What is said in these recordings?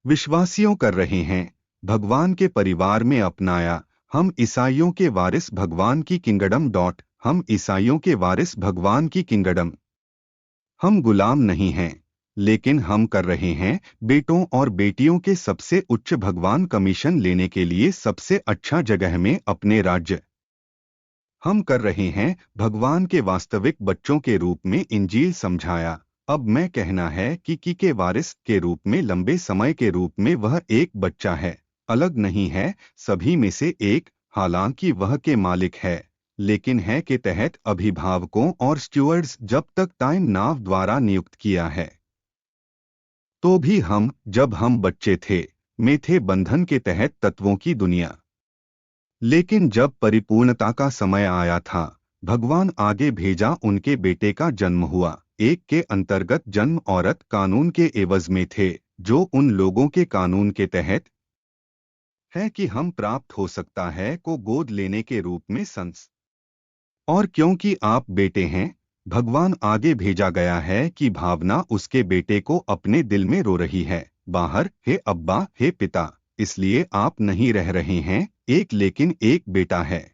विश्वासियों कर रहे हैं, भगवान के परिवार में अपनाया। हम ईसाइयों के वारिस भगवान की किंगडम हम ईसाइयों के वारिस भगवान की किंगडम। हम गुलाम नहीं हैं, लेकिन हम कर रहे हैं बेटों और बेटियों के सबसे उच्च भगवान कमीशन लेने के लिए सबसे अच्छा जगह में अपने राज्य। हम कर रहे हैं भगवान के वास्तविक बच्चों के रूप में इंजील समझाया। अब मैं कहना है कि के वारिस के रूप में लंबे समय के रूप में वह एक बच्चा है, अलग नहीं है सभी में से एक, हालांकि वह के मालिक है, लेकिन है के तहत अभिभावकों और स्टूअर्ड्स जब तक टाइम नाव द्वारा नियुक्त किया है। तो भी हम, जब हम बच्चे थे, में थे बंधन के तहत तत्वों की दुनिया। लेकिन जब परिपूर्णता का समय आया था, भगवान आगे भेजा, उनके बेटे का जन्म हुआ। एक के अंतर्गत जन्म औरत कानून के एवज में थे, जो उन लोगों के कानून के तहत है कि हम प्राप्त हो सकता है को गोद लेने के रूप में संस। और क्योंकि आप बेटे हैं, भगवान आगे भेजा गया है कि भावना उसके बेटे को अपने दिल में रो रही है, बाहर, हे अब्बा, हे पिता। इसलिए आप नहीं रह रहे हैं एक, लेकिन एक बेटा है।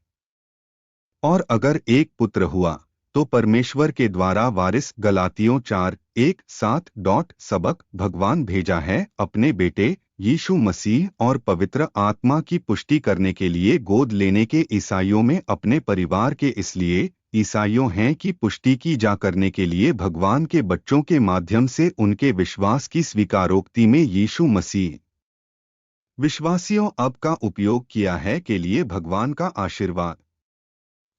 और अगर एक पुत्र हुआ, तो परमेश्वर के द्वारा वारिस। गलातियों 4:1-7 सबक भगवान भेजा है अपने बेटे यीशु मसीह और पवित्र आत्मा की पुष्टि करने के लिए गोद लेने के ईसाइयों में अपने परिवार के, इसलिए ईसाइयों हैं कि पुष्टि की जा करने के लिए भगवान के बच्चों के माध्यम से उनके विश्वास की स्वीकारोक्ति में यीशु मसीह। विश्वासियों अब का उपयोग किया है के लिए भगवान का आशीर्वाद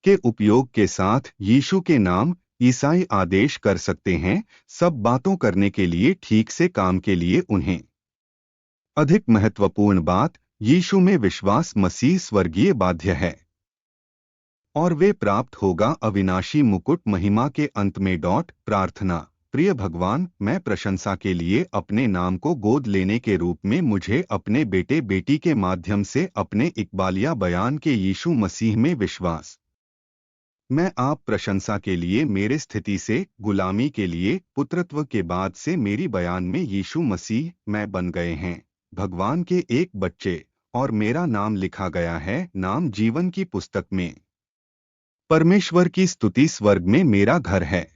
के उपयोग के साथ यीशु के नाम ईसाई आदेश कर सकते हैं सब बातों करने के लिए, ठीक से काम के लिए उन्हें। अधिक महत्वपूर्ण बात, यीशु में विश्वास मसीह स्वर्गीय बाध्य है और वे प्राप्त होगा अविनाशी मुकुट महिमा के अंत में। प्रार्थना। प्रिय भगवान, मैं प्रशंसा के लिए अपने नाम को गोद लेने के रूप में मुझे अपने बेटे बेटी के माध्यम से अपने इकबालिया बयान के यीशु मसीह में विश्वास। मैं आप प्रशंसा के लिए मेरे स्थिति से गुलामी के लिए पुत्रत्व के बाद से मेरी बयान में यीशु मसीह मैं बन गए हैं भगवान के एक बच्चे, और मेरा नाम लिखा गया है नाम जीवन की पुस्तक में। परमेश्वर की स्तुति, स्वर्ग में मेरा घर है।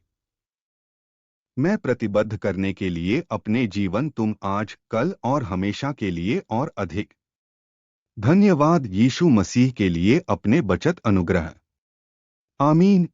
मैं प्रतिबद्ध करने के लिए अपने जीवन तुम आज, कल और हमेशा के लिए और अधिक। धन्यवाद यीशु मसीह के लिए अपने बचत अनुग्रह। आमीन।